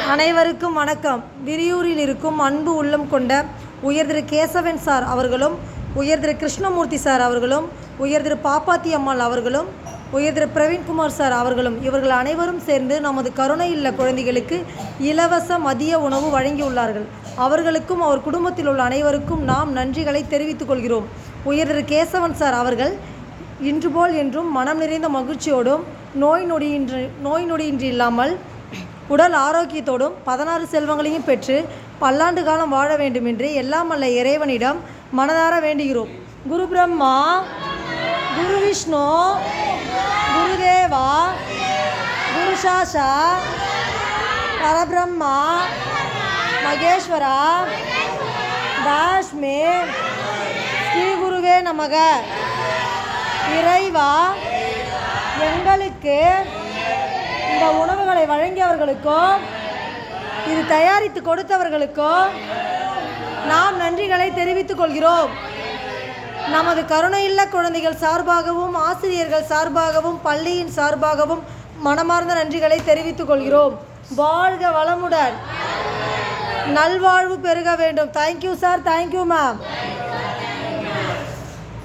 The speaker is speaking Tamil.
அனைவருக்கும் வணக்கம். விரியூரில் இருக்கும் அன்பு உள்ளம் கொண்ட உயர் திரு கேசவன் சார் அவர்களும், உயர் திரு கிருஷ்ணமூர்த்தி சார் அவர்களும், உயர் திரு பாப்பாத்தி அம்மாள் அவர்களும், உயர் திரு பிரவீன்குமார் சார் அவர்களும் இவர்கள் அனைவரும் சேர்ந்து நமது கருணை இல்ல குழந்தைகளுக்கு இலவச மதிய உணவு வழங்கியுள்ளார்கள். அவர்களுக்கும் அவர் குடும்பத்தில் உள்ள அனைவருக்கும் நாம் நன்றிகளை தெரிவித்துக் கொள்கிறோம். உயர் திரு கேசவன் சார் அவர்கள் இன்று போல் என்றும் மனம் நிறைந்த மகிழ்ச்சியோடும் நோய் நொடியின்றி இல்லாமல் உடல் ஆரோக்கியத்தோடும் 16 செல்வங்களையும் பெற்று பல்லாண்டு காலம் வாழ வேண்டும் என்று எல்லாம் வல்ல இறைவனிடம் மனதார வேண்டுகிறோம். குரு பிரம்மா, குரு விஷ்ணு, குருதேவா, குரு சாஷா பரபிரம்மா மகேஸ்வரா தாஷ்மே ஸ்ரீ குருவே நமக. இறைவா, எங்களுக்கு இந்த உணவுகளை வழங்கியவர்களுக்கும் இது தயாரித்து கொடுத்தவர்களுக்கும் நாம் நன்றிகளை தெரிவித்துக் கொள்கிறோம். நமது கருணையுள்ள குழந்தைகள் சார்பாகவும் ஆசிரியர்கள் சார்பாகவும் பள்ளியின் சார்பாகவும் மனமார்ந்த நன்றிகளை தெரிவித்துக் கொள்கிறோம். வாழ்க வளமுடன், நல்வாழ்வு பெருக வேண்டும். Thank you sir, thank you ma'am.